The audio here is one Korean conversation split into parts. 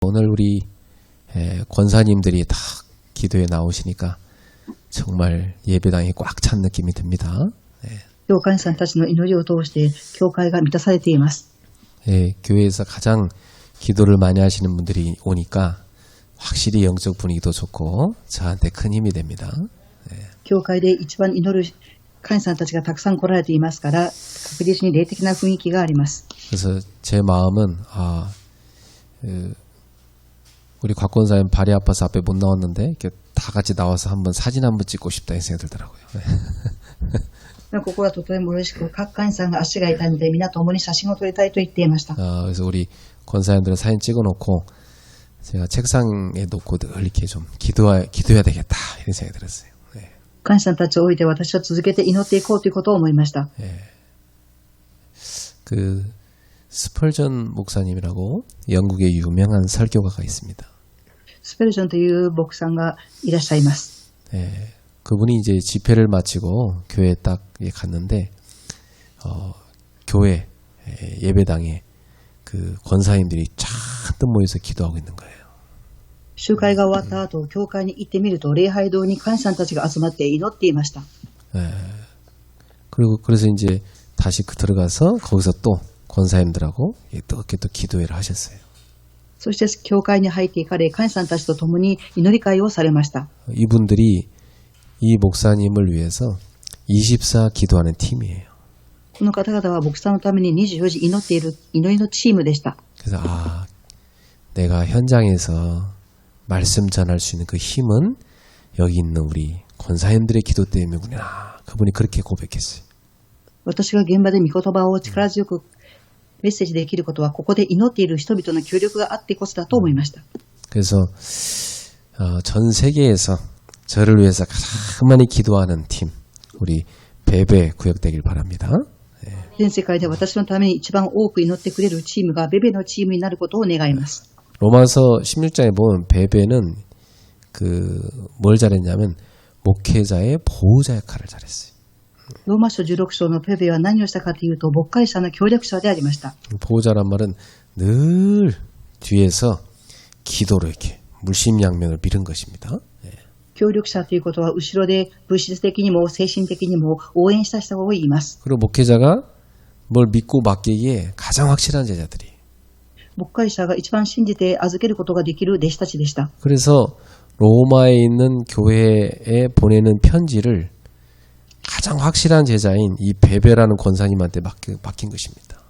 오늘 우리 권사님들이 다 기도에 나오시니까 정말 예배당이 꽉 찬 느낌이 듭니다. 教会員さんたちの祈りを通して教会が満たされています。 교회에서 가장 기도를 많이 하시는 분들이 오니까 확실히 영적 분위기도 좋고 저한테 큰 힘이 됩니다. 教会で一番祈る会員さんたちがたくさん来られていますから確実に霊的な雰囲気があります。 그래서 제 마음은 우리 곽권사님 발이 아파서 앞에 못 나왔는데 이렇게 다 같이 나와서 한번 사진 한번 찍고 싶다 이 생각이 들더라고요. ここはとても嬉しく、各会員さんが足が痛いので皆共に写真を撮りたいと言っていました。 그래서 우리 권사님들은 사진 찍어놓고 제가 책상에 놓고 늘 이렇게 좀 기도해야 되겠다 이런 생각이 들었어요. 会員さんたちを置いて私は続けて祈っていこうということを思いました。 그 스펄전 목사님이라고 영국의 유명한 설교가가 있습니다. スペルジョンという牧さんがいらっしゃいます。 그분이 이제 집회를 마치고 교회에 딱 갔는데 교회 예배당에 그 권사님들이 잔뜩 모여서 기도하고 있는 거예요. 集会が終わった後、教会に行ってみると礼拝堂に会員さんたちが集まって祈っていました。 그래서 이제 다시 들어가서 거기서 또 권사님들하고 이렇게 또 기도회를 하셨어요. そして教会に入っていかれ、会員さんたちと共に祈り会をされました。 이분들이 이 목사님을 위해서 24 기도하는 팀이에요. この方々は牧師さんのために24時祈っている祈りのチームでした。 그래서 내가 현장에서 말씀 전할 수 있는 그 힘은 여기 있는 우리 권사님들의 기도 때문이구나. 그분이 그렇게 고백했어요. 私が現場で御言葉を力強くメッセージできることはここで祈っている人々の協力があってこそだと思いました。 그래서 전 세계에서 저를 위해서 가장 많이 기도하는 팀, 우리 베베 구역되길 바랍니다. 全世界で私のために一番多く祈ってくれるチームがベベのチームになることを願います。 로마서 16장에 보면 베베는 뭘 잘했냐면 목회자의 보호자 역할을 잘했어요. ローマ書16章のベベは何をしたかというと牧会者の協力者でありました。 보호자란 말은 늘 뒤에서 기도로 이렇게 물심양면을 밀은 것입니다. 協力者ということは後ろで物質的にも精神的にも応援した人を言います。 그리고 목회자가 뭘 믿고 맡기기에 가장 확실한 제자들이. 牧会者が一番信じて預けることができる弟子たちでした。 그래서 로마에 있는 교회에 보내는 편지를 가장 확실한 제자인 이 베베라는 권사님한테 맡긴 것입니다.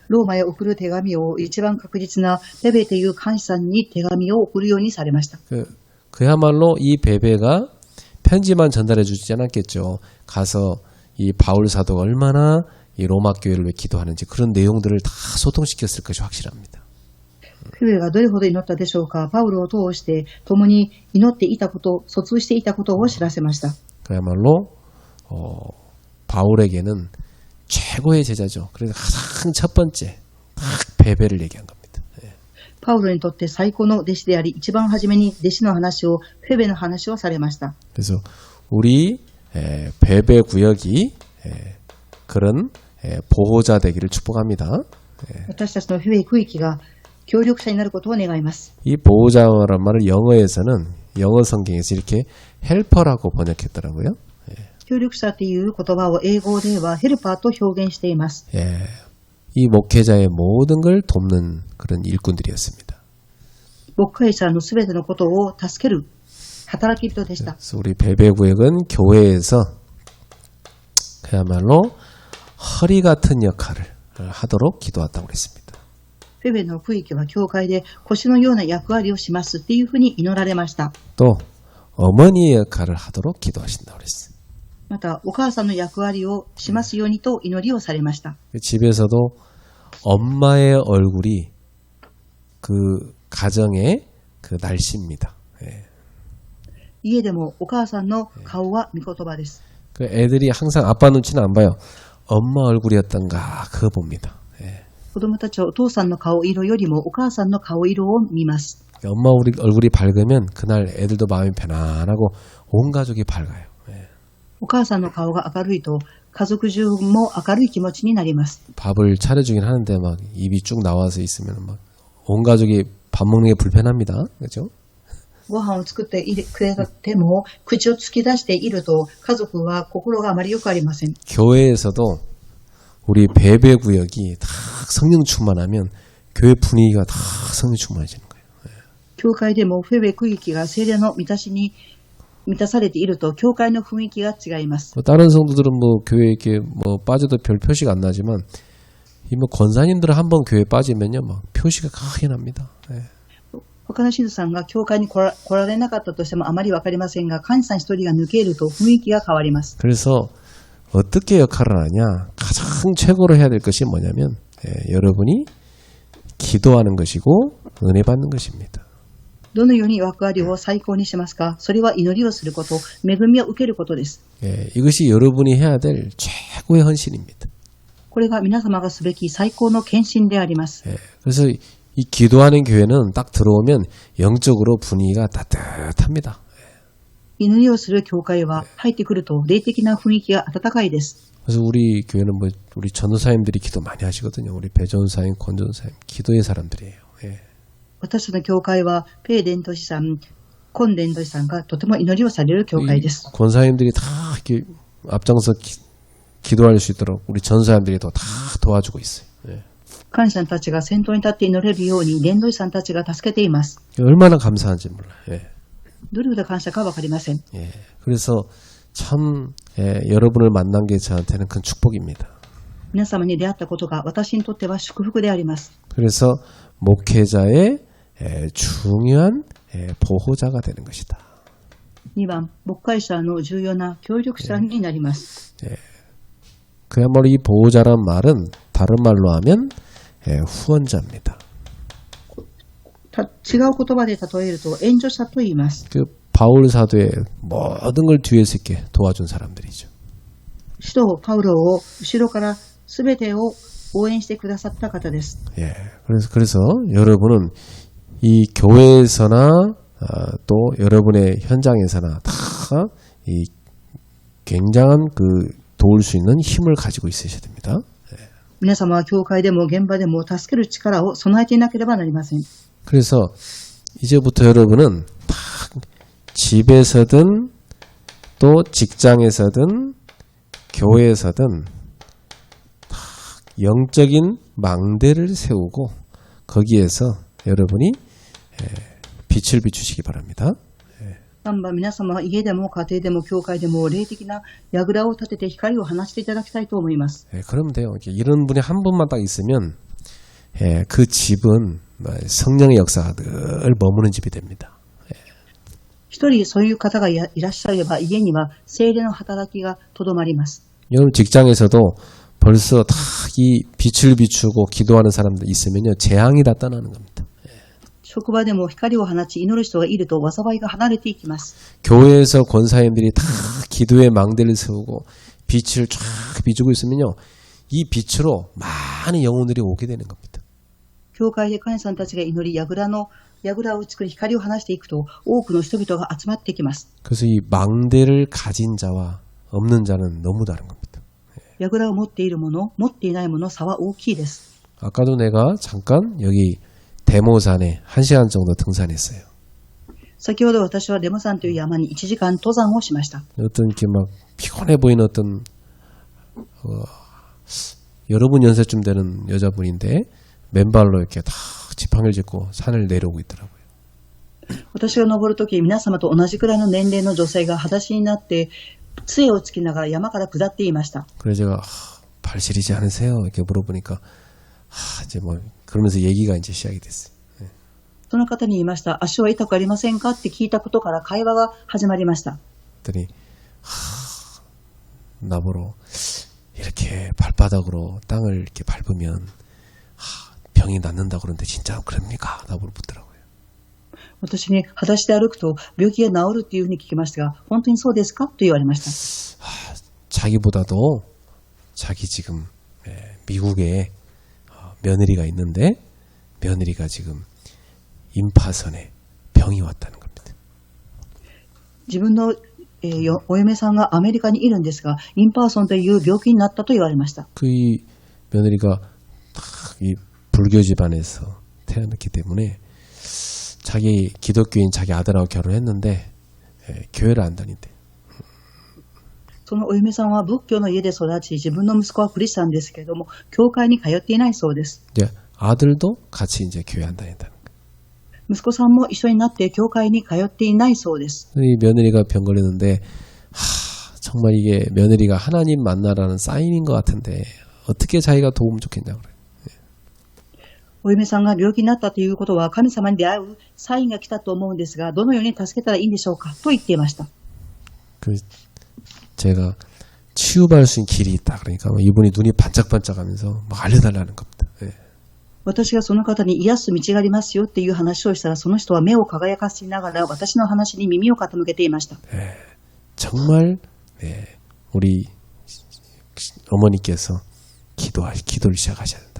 ローマへ送る手紙を一番確実なベベという監視さんに手紙を送るようにされました。 그야말로 이 베베가 편지만 전달해 주지 않았겠죠. 가서 이 바울 사도가 얼마나 이 로마 교회를 왜 기도하는지 그런 내용들을 다 소통시켰을 것이 확실합니다. ベベがどれほど祈ったでしょうか。パウロを通して共に祈っていたこと、疎通していたことを知らせました。 그야말로 바울에게는 최고의 제자죠. 그래서 가장 첫 번째 딱 베베를 얘기한 겁니다. パウロにとって最高の弟子であり、一番初めに弟子の話を、ベベの話をされました。 그래서 우리 베베 구역이 그런 보호자 되기를 축복합니다. 私たちのベベ区域が協力者になることを願います。 이 보호자란 말을 영어에서는 영어 성경에서 이렇게 헬퍼라고 번역했더라고요. 協力者という言葉を英語ではヘルパーと表現しています。 이 목회자의 모든 걸 돕는 그런 일꾼들이었습니다. 牧会者のすべてのことを助ける働き人でした。 그래서 우리 베베 구역은 교회에서 그야말로 허리 같은 역할을 하도록 기도했다고 그랬습니다. ベベの区域は教会で腰のような役割をしますっていうふうに祈られました。 또 어머니의 역할을 하도록 기도하신다고 그랬어요. またお母さんの役割をしますようにと祈りをされました。 집에서도 엄마의 얼굴이 그 가정의 그 날씨입니다. 家でもお母さんの顔は御言葉です。 그 애들이 항상 아빠 눈치는 안 봐요. 엄마 얼굴이었던가 그거 봅니다. 子供たちはお父さんの顔色よりもお母さんの顔色を見ます。 엄마 얼굴이 밝으면 그날 애들도 마음이 편안하고 온 가족이 밝아요. お母さんの顔が明るいと家族中も明るい気持ちになります。 밥을 차려주긴 하는데 막 입이 쭉 나와서 있으면 막 온 가족이 밥 먹는 게 불편합니다. 그죠? ご飯を作ってくれても、口を突き出していると、家族は心があまり良くありません。 교회에서도 우리 배배 구역이 다 성령 충만하면 교회 분위기가 다 성령 충만해지는 거예요. 教会でもフェベ区域が聖霊の満たしに満たされていると、教会の雰囲気が違います。 다른 성도들은 뭐 교회에 이렇게 뭐 빠져도 별 표시가 안 나지만 이 뭐 권사님들은 한번 교회 빠지면요, 막 표시가 크게 납니다. 예. 他の信徒さんが教会に来られなかったとしてもあまりわかりませんが、神さん一人が抜けると雰囲気が変わります。 그래서 어떻게 역할을 하냐? 가장 최고로 해야 될 것이 뭐냐면 여러분이 기도하는 것이고 은혜 받는 것입니다. どのように役割を最高にしますか？それは祈りをすること、恵みを受けることです。 이것이 여러분이 해야 될 최고의 헌신입니다. これが皆様がすべき最高の献身であります。 그래서 이 기도하는 교회는 딱 들어오면 영적으로 분위기가 따뜻합니다. 祈りをする教会は入ってくると霊的な雰囲気が温かいです。 그래서 우리 교회는 뭐 우리 전도사님들이 기도 많이 하시거든요. 우리 배전사님, 권전사님 기도의 사람들이에요. 예. 私たちの教会はペイ伝道師さん、コン伝道師さんがとても祈りをされる教会です。 권사님들이 다 이렇게 앞장서 기도할 수 있도록 우리 전사님들이 다 도와주고 있어요. 예. 神さんたちが先頭に立って祈れるように伝道師さんたちが助けています。 얼마나 감사한지 몰라요. 예. どれほど感謝かわかりません。 예. 그래서 참 여러분을 만난 게 저한테는 큰 축복입니다. 皆様に出会ったことが私にとっては祝福であります。 그래서 목회자의 중요한 보호자가 되는 것이다. 2番、牧会者の重要な協力者になります。 그야말로 이 보호자란 말은 다른 말로 하면 후원자입니다. 違う言葉で例えると援助者と言います。 그 바울 사도의 모든 걸 뒤에서 이렇게 도와준 사람들이죠. 使徒パウロを後ろから全てを応援してくださった方です。 예, 그래서 여러분은 이 교회에서나 또 여러분의 현장에서나 다 이 굉장한 그 도울 수 있는 힘을 가지고 있으셔야 됩니다. 皆様は教会でも現場でも助ける力を備えていなければなりません。 그래서 이제부터 여러분은 딱 집에서든 또 직장에서든 교회에서든 딱 영적인 망대를 세우고 거기에서 여러분이 빛을 비추시기 바랍니다. 3番、皆様は家でも家庭でも教会でも霊的な櫓を立てて光を放していただきたいと思います。 그러면 돼요. 이런 분이 한 분만 딱 있으면 그 집은 성령의 역사가 늘 머무는 집이 됩니다. 一人そういう方がいらっしゃれば家には聖霊の働きがとどまります。 여러분 직장에서도 벌써 다 이 빛을 비추고 기도하는 사람들 있으면요 재앙이 다 떠나는 겁니다. 職場でも光を放ち祈る人がいると災いが離れていきます。 교회에서 권사님들이 다 기도의 망대를 세우고 빛을 쫙 비추고 있으면요 이 빛으로 많은 영혼들이 오게 되는 겁니다. 教会で神さんたちが祈り櫓を作り光を放していくと多くの人々が集まってきます。 그래서 이 망대를 가진 자와 없는 자는 너무 다른 겁니다. 櫓を持っているもの、持っていないもの差は大きいです。 아까도 내가 잠깐 여기 데모산에 1시간 정도 등산했어요. 先ほど私はデモ山という山に1時間登山をしました。 어떤 이렇게 막 피곤해 보이는 어떤 여러분 연세쯤 되는 여자분인데 맨발로 이렇게 다 지팡이를 짚고 산을 내려오고 있더라고요. 私が登るとき皆様と同じくらいの年齢の女性が裸足になって杖をつきながら山から下っていました。 그래서 제가 발 시리지 않으세요? 이렇게 물어보니까 이제 뭐 그러면서 얘기가 이제 시작이 됐어요. その方に言いました。足は痛くありませんかって聞いたことから会話が始まりました。 그랬더니 나보러 이렇게 발바닥으로 땅을 이렇게 밟으면 병이 낫는다 그러는데 진짜 그럽니까? 나보러 묻더라고요. 私に裸足で歩くと病気が治るっていうふうに聞きましたが、本当にそうですかと言われました。 자기보다도 자기 지금 미국에 며느리가 있는데 며느리가 지금 임파선에 병이 왔다는 겁니다. 自分の、お嫁さんがアメリカにいるんですが、インパーソンという病気になったと言われました。 그 이 며느리가 이 불교 집안에서 태어났기 때문에 자기 기독교인 자기 아들하고 결혼했는데 교회를 안 다닌대. そのお嫁さんは仏教の家で育ち、自分の息子はクリスチャンですけれども、教会に通っていないそうです。 이제 아들도 같이 이제 교회 안 다닌다는 거예요. 息子さんも一緒になって教会に通っていないそうです。 이 며느리가 병 걸리는데 정말 이게 며느리가 하나님 만나라는 사인인 것 같은데 어떻게 자기가 도움 좋겠냐고 그래요. お嫁さんが病気になったということは神様に出会うサインが来たと思うんですが、どのように助けたらいいんでしょうかと言っていました。 그 제가 치유받을 수 있는 길이 있다. 그러니까 이분이 눈이 반짝반짝하면서 막 알려달라는 겁니다. 예. 私がその方に癒す道がありますよっていう話をしたら、その人は目を輝かせながら私の話に耳を傾けていました。 예. 정말 우리 어머니께서 기도를 시작하셔야 된다.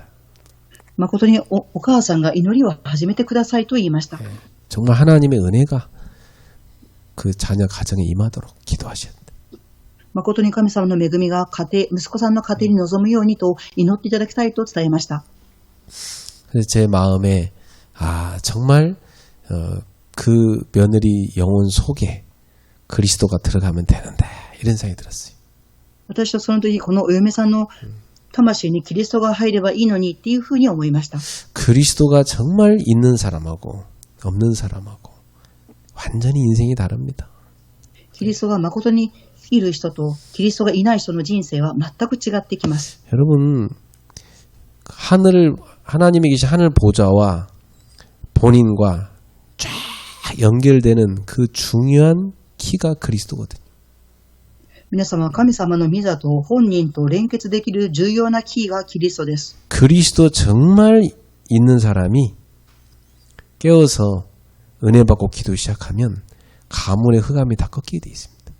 誠に お母さんが祈りを始めてくださいと言いました。 정말 하나님의 은혜가 그 자녀 가정에 임하도록 기도하셔야 된다. 誠に神様の恵みが息子さんの家庭に臨むようにと祈っていただきたいと伝えました。 그래서 제 마음에 정말 그 며느리 영혼 속에 그리스도가 들어가면 되는데 이런 생각이 들었어요. 私はその時このお嫁さんの魂にキリストが入ればいいのにっていうふうに思いました。 그리스도가 정말 있는 사람하고 없는 사람하고 완전히 인생이 다릅니다. キリストが誠にいる人とキリストがいない人の人生は全く違ってきます。 여러분 하나님이 계신 하늘 보좌와 본인과 쫙 연결되는 그 중요한 키가 그리스도거든요. 皆様は神様の御座と本人と連結できる重要なキーがキリストです。 그리스도 정말 있는 사람이 깨어서 은혜 받고 기도 시작하면 가문의 흑암이 다 꺾이게 돼 있습니다.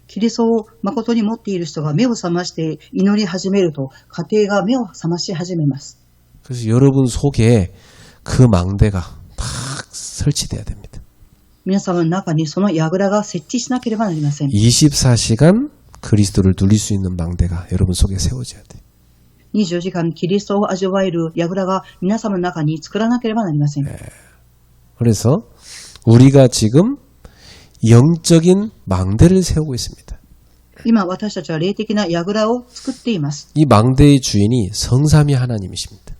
キリストを誠に持っている人が目を覚まして祈り始めると家庭が目を覚まし始めます。 그래서 여러분 속에 그 망대가 딱 설치돼야 됩니다. 皆様の中にその櫓が設置しなければなりません。 24시간 그리스도를 누릴 수 있는 망대가 여러분 속에 세워져야 돼요. 24時間キリストを味わえる櫓が皆様の中に作らなければなりません。 그래서 우리가 지금 영적인 망대를 세우고 있습니다. 今私たちは霊的な櫓を作っています。 이 망대의 주인이 성삼위 하나님이십니다.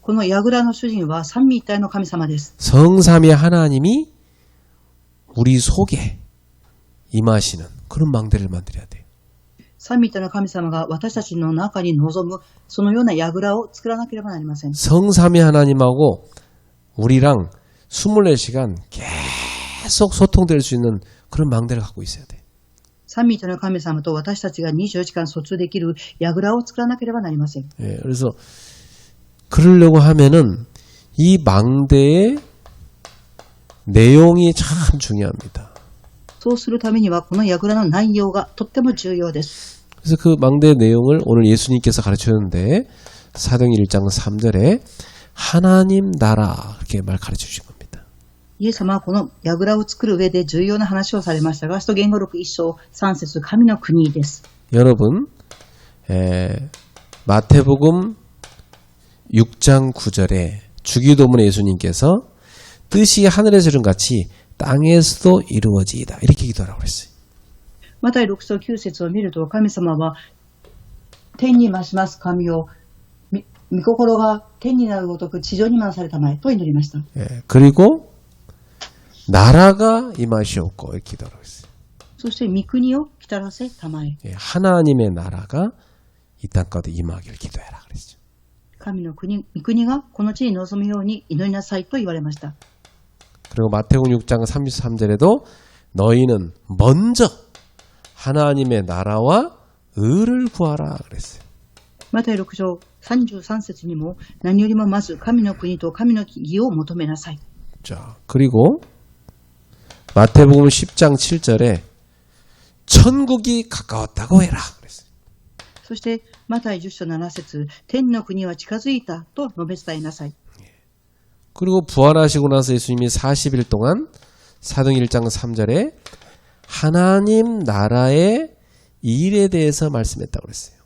この櫓の主人は三位一体の神様です。 성삼위 하나님이 우리 속에 임하시는 그런 망대를 만들어야 돼요. 三位一体の神様が私たちの中に臨むそのような櫓を作らなければなりません。 성삼위 하나님하고 우리랑 24시간 계속 소통될 수 있는 그런 망대를 갖고 있어야 돼요. 三位一体の神様と私たちが24時間疎通できる櫓を作らなければなりません。 예, 그래서 그러려고 하면은 이 망대의 내용이 참 중요합니다. そうするためにはこの櫓の内容がとっても重要です。 그래서 그 망대의 내용을 오늘 예수님께서 가르쳤는데 사도행 1장 3절에 하나님 나라 이렇게 말 가르쳐 주신 겁니다. イエス様はこの櫓を作る上で重要な話をされましたが、使徒言語録1章3節神の国です。 여러분 마태복음 6장 9절에 주기도문에 예수님께서 뜻이 하늘에서 이룬 같이 땅에서도 이루어지이다 이렇게 기도하라고 그랬어요. マタイ6章9節を見ると、神様は天に増します神を御心が天になるごとく地上に満されたまえと祈りました。 예, 그리고 나라가 임하시옵고 이렇게 기도하라고 했어요. そして御国を来たらせたまえ。 예, 하나님의 나라가 이 땅 가운데 임하기를 기도해라 그랬죠. 神の国、御国がこの地に臨むように祈りなさいと言われました。 그리고 마태복음 6장 33절에도 너희는 먼저 하나님의 나라와 의를 구하라 그랬어요. マタイ6章33節にも何よりもまず神の国と神の義を求めなさい。 자, 그리고 마태복음 10장 7절에 천국이 가까웠다고 해라 그랬어요. そしてマタイ10章7節天の国は近づいたと述べ伝えなさい。 그리고 부활하시고 나서 예수님이 40일 동안 사도행 1장 3절에 하나님 나라의 일에 대해서 말씀했다고 그랬어요.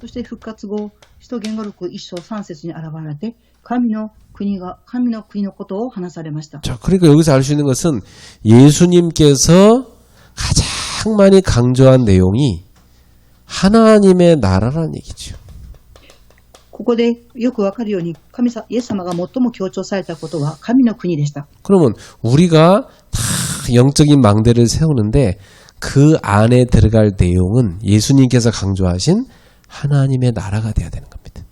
そして復活後、使徒言語録1章3節に現れて、神の国が、神の国のことを話されました。 자, 그러니까 여기서 알 수 있는 것은 예수님께서 가장 많이 강조한 내용이 하나님의 나라라는 얘기죠. ここでよくわかるように、イエス様が最も強調されたことは神の国でした。 그러면 우리가 다 영적인 망대를 세우는데 그 안에 들어갈 내용은 예수님께서 강조하신 하나님의 나라가 돼야 되는 겁니다.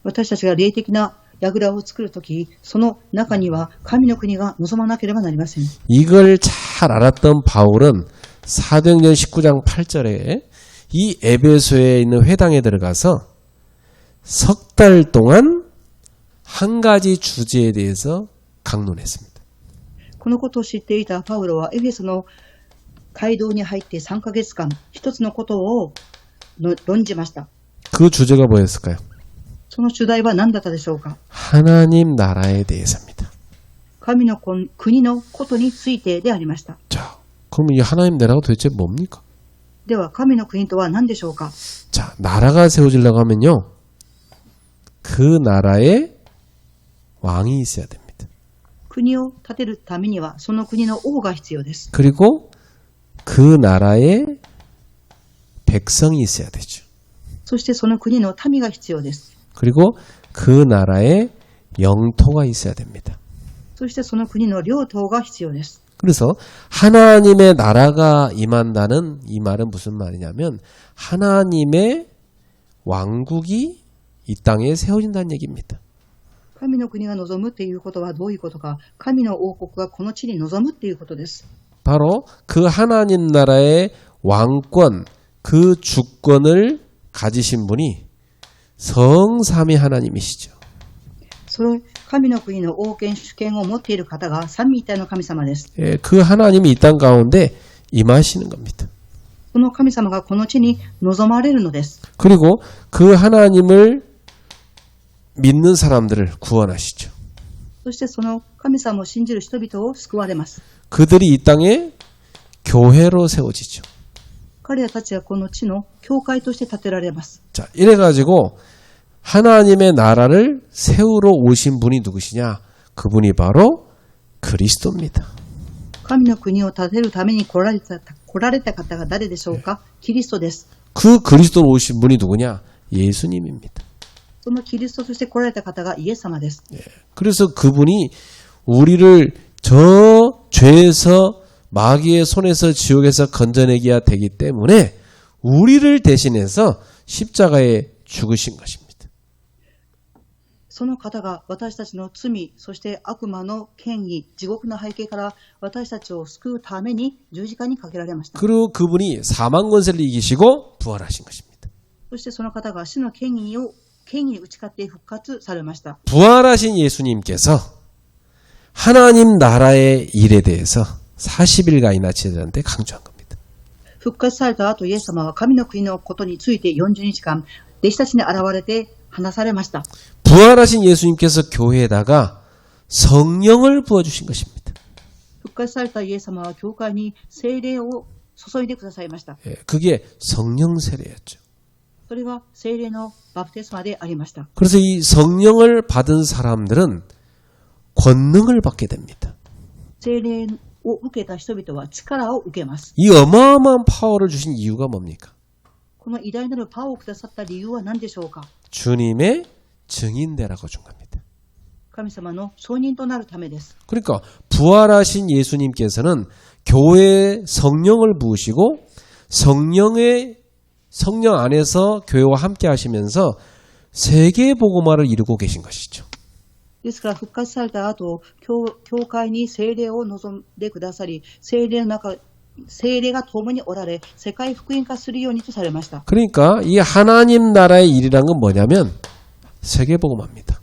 私たちが霊的な櫓を作るとき、その中には神の国が望まなければなりません。 이걸 잘 알았던 바울은 사도행전 19장 8절에 이 에베소에 있는 회당에 들어가서 석 달 동안 한 가지 주제에 대해서 강론했습니다. このことを知っていたパウロはエフェソの街道に入って3ヶ月間、一つのことを論じました。 그 주제가 뭐였을까요? その主題は何だったでしょうか。 하나님 나라에 대해서입니다. 神の国のことについてでありました。 자, 그럼 이 하나님 나라가 도대체 뭡니까? では神の国とは何でしょうか。 자, 나라가 세워지려고 하면요. 그 나라에 왕이 있어야 됩니다. 国を建てるためにはその国の王が必要です。 그리고 그 나라에 백성이 있어야 되죠. そしてその国の民が必要です。 그리고 그 나라에 영토가 있어야 됩니다. そしてその国の領土が必要です。 그래서 하나님의 나라가 임한다는 이 말은 무슨 말이냐면 하나님의 왕국이 이 땅에 세워진다는 얘기입니다. 神の国が望むということはどういうことか。神の王国がこの地に望むということです。 바로 그 하나님 나라의 왕권, 그 주권을 가지신 분이 성삼위 하나님이시죠. それ神の国の王権主権を持っている方が三位一体の神様です。 예, 그 하나님이 이 땅 가운데 임하시는 겁니다. その神様がこの地に望まれるのです。 그리고 그 하나님을 믿는 사람들을 구원하시죠. そしてその神様を信じる人々を救われます。 그들이 이 땅에 교회로 세워지죠. 彼らたちはこの地の教会として建てられます。 자, 이래가지고 하나님의 나라를 세우러 오신 분이 누구시냐? 그분이 바로 그리스도입니다. 神の国を建てるために来られた方が誰でしょうか。キリストです。 그 그리스도로 오신 분이 누구냐? 예수님입니다. そのキリストとして来られた方がイエス様です。 그래서 그분이 우리를 저 죄에서 마귀의 손에서 지옥에서 건져내기야 되기 때문에 우리를 대신해서 십자가에 죽으신 것입니다. その方が私たちの罪、そして悪魔の権威、地獄の背景から私たちを救うために十字架にかけられました。 그리고 그분이 사망 권세를 이기시고 부활하신 것입니다. そしてその方が死の権威に打ち勝って復活されました。 부활하신 예수님께서 하나님 나라의 일에 대해서 40일간이나 제자들한테 강조한 겁니다. 復活された後、イエス様は神の国のことについて40日間、弟子たちに現れて話されました。 부활하신 예수님께서 교회에다가 성령을 부어주신 것입니다. 復活されたイエス様は教会に聖霊を注いでくださいました。 그게 성령 세례였죠. それが聖霊のバプテスマでありました。 그래서 이 성령을 받은 사람들은 권능을 받게 됩니다. 聖霊を受けた人々は力を受けます。 이 어마어마한 파워를 주신 이유가 뭡니까? この偉大なるパワーをくださった理由は何でしょうか。 주님의 증인되라고 준 겁니다. 神様の証人となるためです。 그러니까 부활하신 예수님께서는 교회에 성령을 부으시고 성령 안에서 교회와 함께 하시면서 세계 복음화를 이루고 계신 것이죠. ですから復活された後、教会に聖霊を望んでくださり、聖霊が共におられ、世界福音化するようにとされました。 그러니까 이 하나님 나라의 일이란 건 뭐냐면 세계 복음화입니다.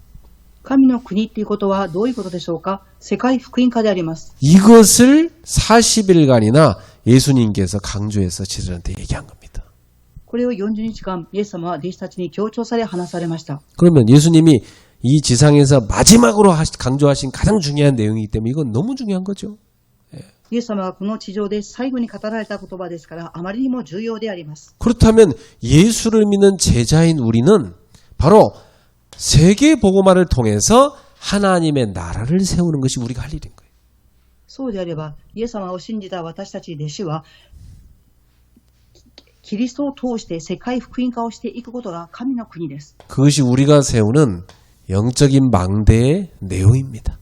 神の国ということはどういうことでしょうか。世界福音化であります。 이것을 40일간이나 예수님께서 강조해서 제자들한테 얘기한 겁니다. これを40日間、イエス様は弟子たちに強調され話されました。 그러면 예수님이 이 지상에서 마지막으로 강조하신 가장 중요한 내용이기 때문에 이건 너무 중요한 거죠. イエス様はこの地上で最後に語られた言葉ですから、あまりにも重要であります。 그렇다면 예수를 믿는 제자인 우리는 바로 세계 복음화를 통해서 하나님의 나라를 세우는 것이 우리가 할 일인 거예요. そうであれば、イエス様を信じた私たち弟子は、キリストを通して世界福音化をしていくことが神の国です。 그것이 우리가 세우는 영적인 망대의 내용입니다.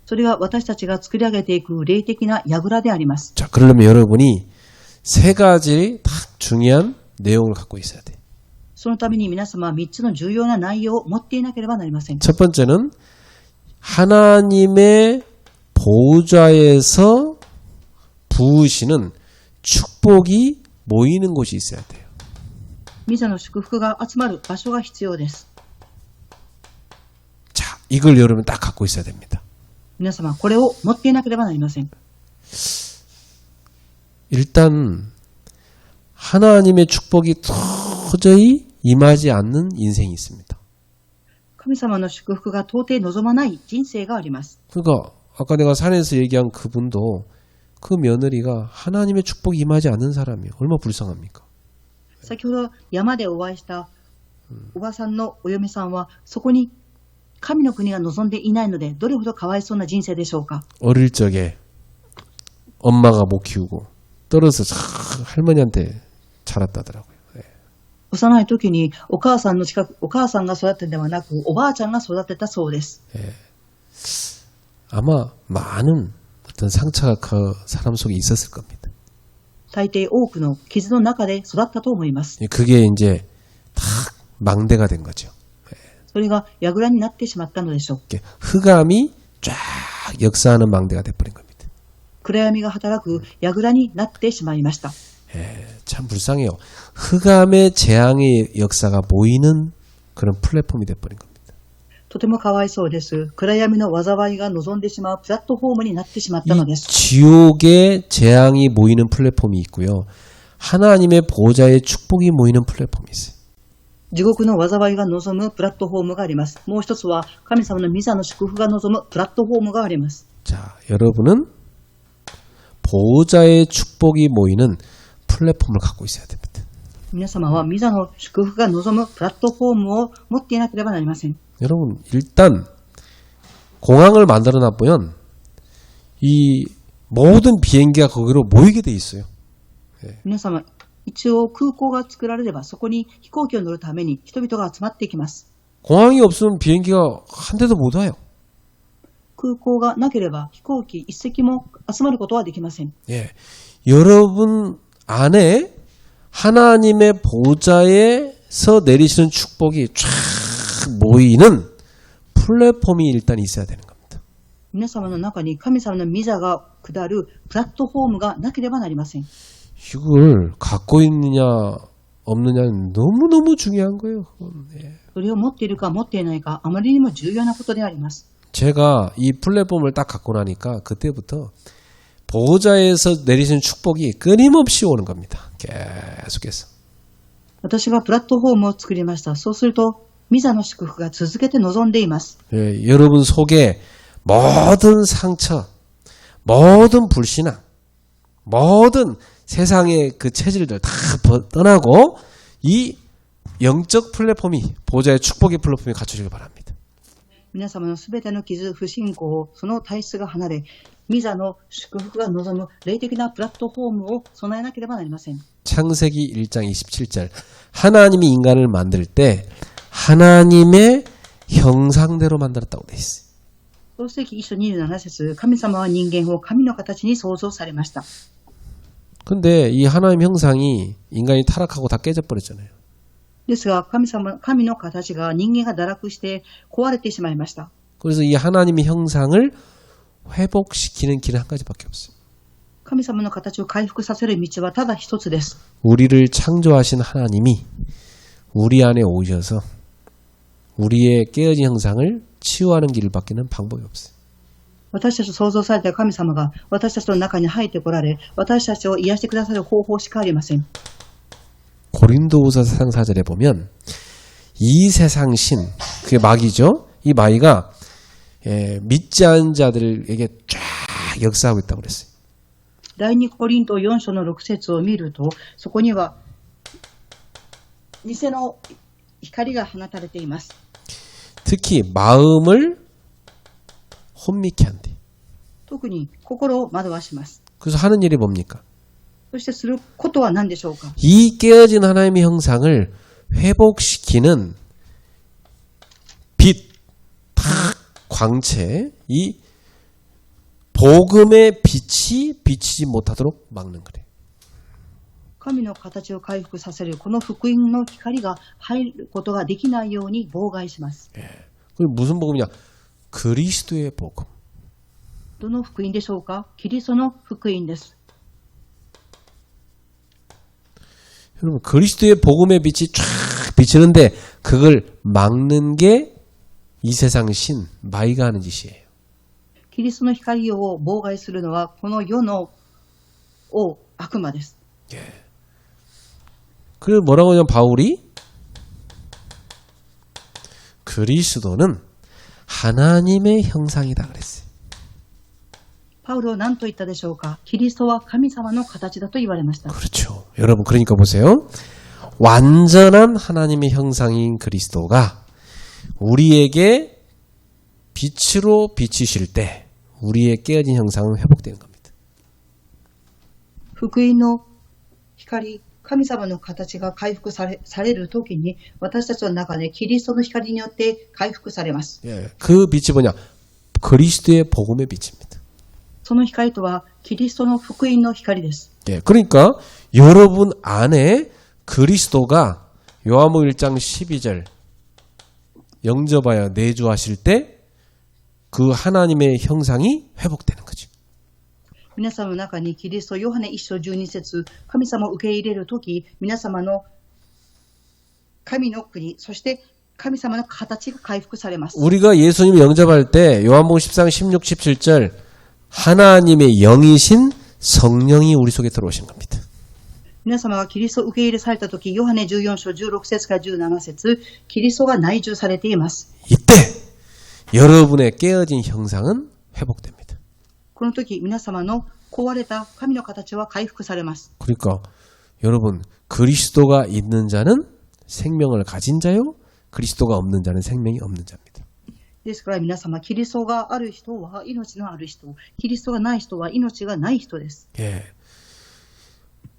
それが私たちが作り上げていく霊的な櫓であります。 자, 그러려면 여러분이 세 가지 딱 중요한 내용을 갖고 있어야 돼요. そのために皆様は3つの重要な内容を持っていなければなりません。 첫 번째는 하나님의 보좌에서 부으시는 축복이 모이는 곳이 있어야 돼요. 御座の祝福が集まる場所が必要です。 자, 이걸 여러분 딱 갖고 있어야 됩니다. 皆様これを持っていなければなりません。 일단 하나님의 축복이 도저히 임하지 않는 인생이 있습니다. 神様の祝福が到底望まない人生があります。 그러니까 아까 내가 산에서 얘기한 그분도 그 며느리가 하나님의 축복이 임하지 않는 사람이에요. 얼마나 불쌍합니까? 先ほど山でお会いしたおばさんのお嫁さんはそこに神の国が望んでいないのでどれほどかわいそうな人生でしょうか。 어릴 적에 엄마가 못 키우고 떨어서 할머니한테 자랐다더라고요. 幼い時にお母さんが育ててではなくおばあちゃんが育てたそうです。 아마 많은 어떤 상처가 그 사람 속에 있었을 겁니다. 大抵多くの傷の中で育ったと思います。 그게 이제 다 망대가 된 거죠. それが櫓になってしまったのでしょう。 이렇게 흑암이 쫙 역사하는 망대가 돼버린 겁니다. 暗闇が働く櫓になってしまいました。 참 불쌍해요. 흑암의 재앙의 역사가 모이는 그런 플랫폼이 돼버린 겁니다. とてもかわいそうです。暗闇の災いが望んでしまうプラットフォームになってしまったので 이 す。 지옥의 재앙이 모이는 플랫폼이 있고요. 하나님의 보좌의 축복이 모이는 플랫폼이 있어요. 地獄の災いが望むプラットフォームがあります。もう一つは神様の御座の祝福が望むプラットフォームがあります。 자, 여러분은 보좌의 축복이 모이는 플랫폼을 갖고 있어야 됩니다. 皆様は御座の祝福が望むプラットフォームを持っていなければなりません。 여러분 일단 공항을 만들어 놔보면 이 모든 비행기가 거기로 모이게 돼 있어요. 皆様、一応空港が作られればそこに飛行機を乗るために人々が集まっていきます。 공항이 없으면 비행기가 한 대도 못 와요. 空港がなければ飛行機一隻も集まることはできません。 예, 여러분 안에 하나님의 보좌에서 내리시는 축복이 쫙 모이는 플랫폼이 일단 있어야 되는 겁니다. 皆様の中に神様の御座が下るプラットフォームがなければなりません。 이걸 갖고 있느냐 없느냐는 너무너무 중요한 거예요. 그건. 예. それを持っているか持っていないかあまりにも重要なことであります。 제가 이 플랫폼을 딱 갖고 나니까 그때부터 보호자에서 내리시는 축복이 끊임없이 오는 겁니다. 계속해서. 私がプラットフォームを作りました。そうすると御座の祝福が続けて望んでいます。 예, 여러분 속에 모든 상처, 모든 불신앙, 모든 세상의 그 체질들 다 떠나고 이 영적 플랫폼이 보좌의 축복의 플랫폼이 갖춰지길 바랍니다. 皆様のすべての傷、不信仰、その体質が離れ、御座の祝福が望む霊的なプラットフォームを備えなければなりません。 창세기 1장 27절 하나님이 인간을 만들 때 하나님의 형상대로 만들었다고 돼 있어요. 創世記1章27節、神様は人間を神の形に創造されました。 근데 이 하나님 형상이 인간이 타락하고 다 깨져버렸잖아요. ですが神の形が人間が堕落して壊れてしまいました。 그래서 이 하나님의 형상을 회복시키는 길은 한 가지밖에 없어요. 神様の形を回復させる道はただ一つです。 우리를 창조하신 하나님이 우리 안에 오셔서 우리의 깨어진 형상을 치유하는 길밖에는 방법이 없어요. 私たちを創造された神様が私たちの中に入ってこられ、私たちを癒してくださる方法しかありません。 고린도후서 4장 4절에 보면 이 세상 신, 그게 마귀죠. 이 마귀가 믿지 않은 자들에게 쫙 역사하고 있다고 그랬어요. 第2コリント4章の6節を見ると、そこには偽の光が放たれています。 특히 마음을 혼미케 한대. 特に心を惑わします。 그래서 하는 일이 뭡니까? そしてすることは何でしょうか。 이 깨어진 하나님의 형상을 회복시키는 빛, 탁 광채, 이 복음의 빛이 비치지 못하도록 막는 거래요. 神の形を回復させるこの福音の光が入ることができないように妨害します。 그게 무슨 복음이냐? 그리스도의 복음. どの福音でしょうか。キリストの福音です。 여러분 그리스도의 복음의 빛이 쫙 비치는데 그걸 막는 게 이 세상 신 마이가 하는 짓이에요. キリストの光を妨害するのはこの世の王悪魔です。 그래서 뭐라고 하냐면 바울이 그리스도는 하나님의 형상이다 그랬어요. パウロは何と言ったでしょうか。キリストは神様の形だと言われました。 그렇죠. 여러분 그러니까 보세요. 완전한 하나님의 형상인 그리스도가 우리에게 빛으로 비치실 때 우리의 깨어진 형상은 회복되는 겁니다. 福音の光、神様の形が回復されるときに私たちの中でキリストの光によって回復されます。 예, 그 빛이 뭐냐? 그리스도의 복음의 빛입니다. その光とはキリストの福音の光です。 예, 그러니까 여러분 안에 그리스도가 요한복음 1장 12절 영접하여 내주하실 때 그 하나님의 형상이 회복되는 거죠. 皆様の中にキリストヨハネ1章12節神様を受け入れるとき、皆様の神の国、そして神様の形が回復されます。 우리가 예수님을 영접할 때 요한복음 13, 16, 17절 하나님의 영이신 성령이 우리 속에 들어오신 겁니다. 皆様がキリストを受け入れされたとき、ヨハネ14章16節から17節キリストが内住されています。 이때 여러분의 깨어진 형상은 회복됩니다. この時、皆様の壊れた神の形は回復されます。 그러니까 여러분 그리스도가 있는 자는 생명을 가진 자요, 그리스도가 없는 자는 생명이 없는 자입니다. ですから皆様、キリストがある人は命のある人、キリストがない人は命がない人です。 예.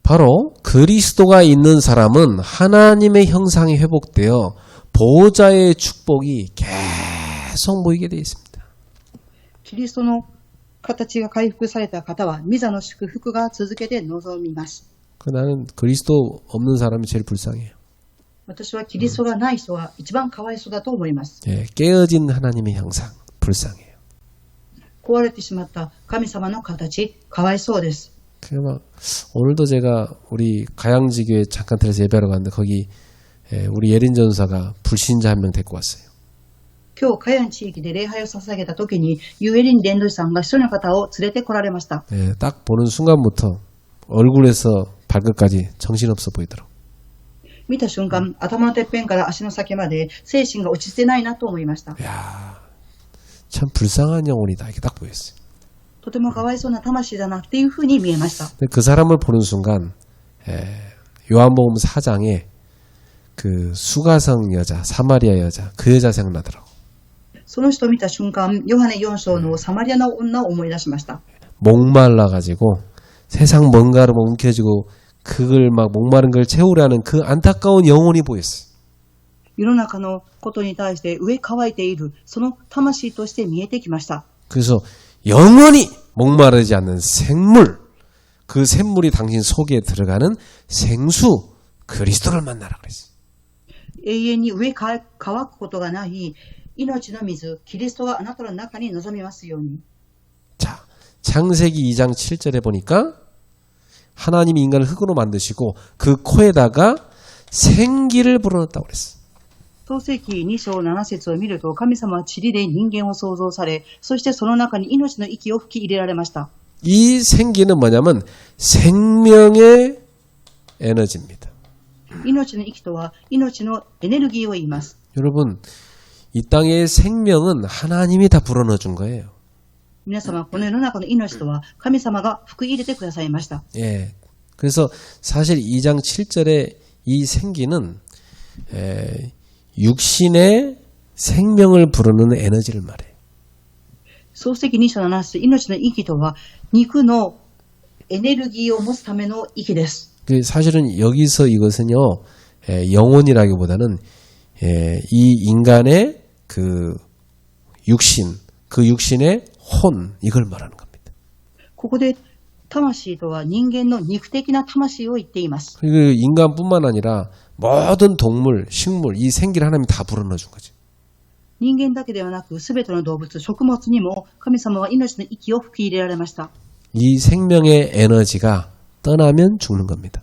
바로 그리스도가 있는 사람은 하나님의 형상이 회복되어 보호자의 축복이 계속 보이게 되어 있습니다. キリストの形が回復された方は、御座の祝福が続けて望みます。 나는 그리스도 없는 사람이 제일 불쌍해요. 私はキリストがない人は一番かわいそうだと思います。 예, 깨어진 하나님의 형상 불쌍해요. 壊れてしまった神様の形、かわいそうです。 막 오늘도 제가 우리 가양지교에 잠깐 들어서 예배하러 갔는데 거기 우리 예린 전사가 불신자 한 명 데리고 왔어요. 今日、カヤン地域で礼拝を捧げたときに、ユエリン伝道師さんが一人の方を連れて来られました。 예, 딱 보는 순간부터 얼굴에서 발끝까지 정신없어 보이더라고요. 見た瞬間、頭のてっぺんから足の先まで精神が落ちてないなと思いました。 야, 참 불쌍한 영혼이다 이렇게 딱 보였어요. とてもかわいそうな魂だなっていうふうに見えました。 근데 그 사람을 보는 순간 요한복음 4장에 그 수가성 여자, 사마리아 여자, 그 여자 생각나더라고. その人を見た瞬間、ヨハネ4章のサマリアの女を思い出しました。 목말라가지고 세상 뭔가를 막 움켜쥐고 그걸 막 목마른 걸 채우려는 그 안타까운 영혼이 보였어요. 世の中のことに対して上乾いている、その魂として見えてきました。 그래서 영원히 목마르지 않는 생물, 그 샘물이 당신 속에 들어가는 생수 그리스도를 만나라 그랬어요. 永遠に上乾くことがない命の水、キリストがあなたの中に臨みますように。 자, 창세기 2장 7절에 보니까 하나님이 인간을 흙으로 만드시고 그 코에다가 생기를 불어넣었다고 그랬어요. 創世記2章7節を見ると、神様は塵で人間を創造され、そしてその中に命の息を吹き入れられました。 이 생기는 뭐냐면 생명의 에너지입니다. 命の息とは命のエネルギーを言います。 여러분, 이 땅의 생명은 하나님이 다 불어넣어 준 거예요. 皆様、この世の中の命とは神様が吹き入れてくださいました。 예. 그래서 사실 2장 7절에 이 생기는 육신의 생명을 불어넣는 에너지를 말해요. 創世記2章7節、命の息とは肉のエネルギーを持つための息です。 사실은 여기서 이것은요, 영혼이라기보다는 이 인간의 그 육신, 그 육신의 혼, 이걸 말하는 겁니다. ここで魂とは人間の肉的な魂を言っています。 그 인간뿐만 아니라 모든 동물, 식물, 이 생기를 하나님이 다 불어넣어 준 거지. 人間だけではなく、すべての動物、食物にも神様は命の息を吹き入れられました。 이 생명의 에너지가 떠나면 죽는 겁니다.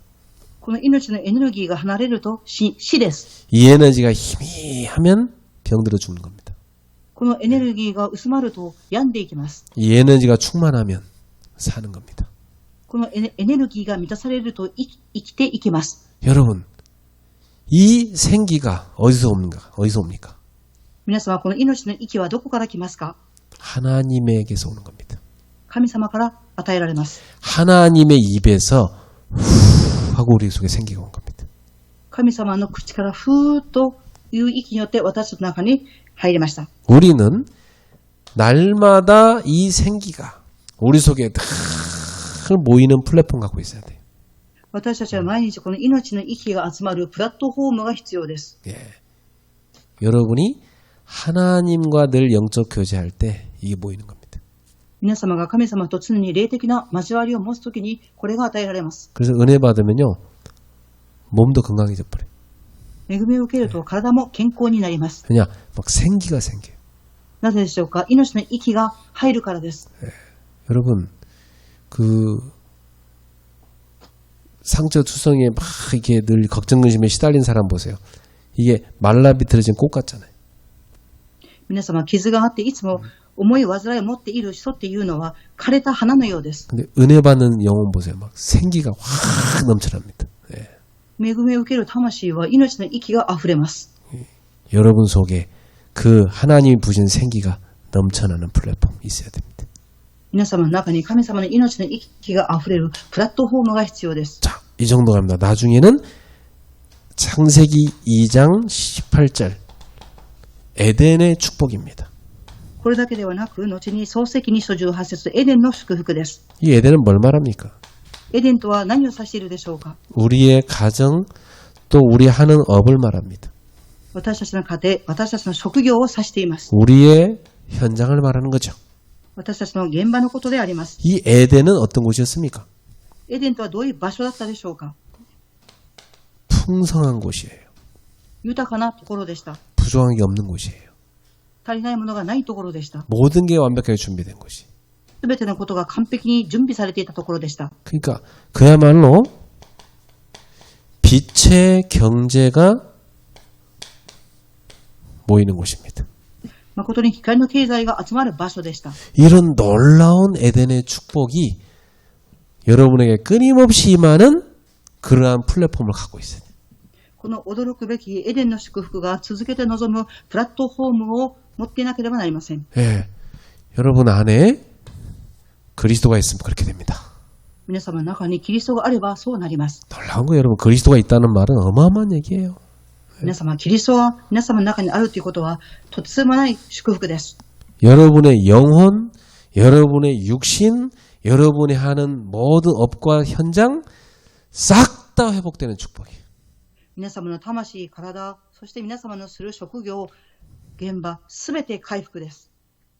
この命のエネルギーが離れると死です。 이 에너지가 희미하면 병들어 죽는 겁니다. このエネルギーが薄まると病んでいきます。 이 에너지가 충만하면 사는 겁니다. このエネルギーが満たされると生きていきます。 여러분, 이 생기가 어디서 옵니까? 皆様、この命の息はどこから来ますか？ 하나님에게서 오는 겁니다. 神様から与えられます。 하나님의 입에서 후 하고 우리 속에 생기가 온 겁니다. 神様の口からふーっという息によって私たちの中に入りました。 우리는 날마다 이 생기가 우리 속에 다 모이는 플랫폼 갖고 있어야 돼요. 私たちは毎日この命の息が集まるプラットフォームが必要です。 예. 여러분이 하나님과 늘 영적 교제할 때 이게 모이는 겁니다. 皆様が神様と常に霊的な交わりを持つときにこれが与えられます。 그래서 은혜 받으면요, 몸도 건강해져 버려요. 恵みを受けると体も健康になります。 그냥 막 생기가 생겨요. なぜでしょうか？命の息が入るからです。 여러분, 그 상처 투성이에 막 이렇게 늘 걱정 근심에 시달린 사람 보세요. 이게 말라 비틀어진 꽃 같잖아요. 皆様、傷があっていつも重い患いを持っている人っていうのは枯れた花のようです。 근데 은혜 받는 영혼 보세요. 막 생기가 확 넘쳐납니다. 예. 恵みを受ける魂は命の息が溢れます。 여러분 속에 그 하나님이 부신 생기가 넘쳐나는 플랫폼이 있어야 됩니다. 皆様の中に神様の命の息が溢れるプラットフォームが必要です。 자, 이 정도 갑니다. 나중에는 창세기 2장 18절 에덴의 축복입니다. これだけではなく、後に創世記2章18節エデンの祝福です。 이 에덴은 뭘 말합니까? エデンとは何を指しているでしょうか？ 우리의 가정 또 우리 하는 업을 말합니다. 私たちの家庭、私たちの職業を指しています。 우리의 현장을 말하는 거죠. 私たちの現場のことであります。 이 에덴은 어떤 곳이었습니까? エデンとはどういう場所だったでしょうか？ 풍성한 곳이에요. 豊かなところでした。 부족한 게 없는 곳이에요. 足りないものがないところでした。 모든 게 완벽하게 준비된 곳이. すべてのことが完璧に準備されていたところでした。 그러니까 그야말로 빛의 경제가 모이는 곳입니다. 誠に光の経済が集まる場所でした。 이런 놀라운 에덴의 축복이 여러분에게 끊임없이 임하는 그러한 플랫폼을 갖고 있어요. この驚くべきエデンの祝福が続けて望むプラットフォームを持っていなければなりません。 예, 여러분 안에 그리스도가 있으면 그렇게 됩니다. 皆様の中にキリストがあればそうなります。 놀라운 거 여러분, 그리스도가 있다는 말은 어마어마한 얘기예요. 皆様、キリストは皆様の中にあるということはとてつもない祝福です。 여러분의 영혼, 여러분의 육신, 여러분이 하는 모든 업과 현장 싹 다 회복되는 축복이에요. 皆様の魂、体、そして皆様のする職業、現場、すべて回復です。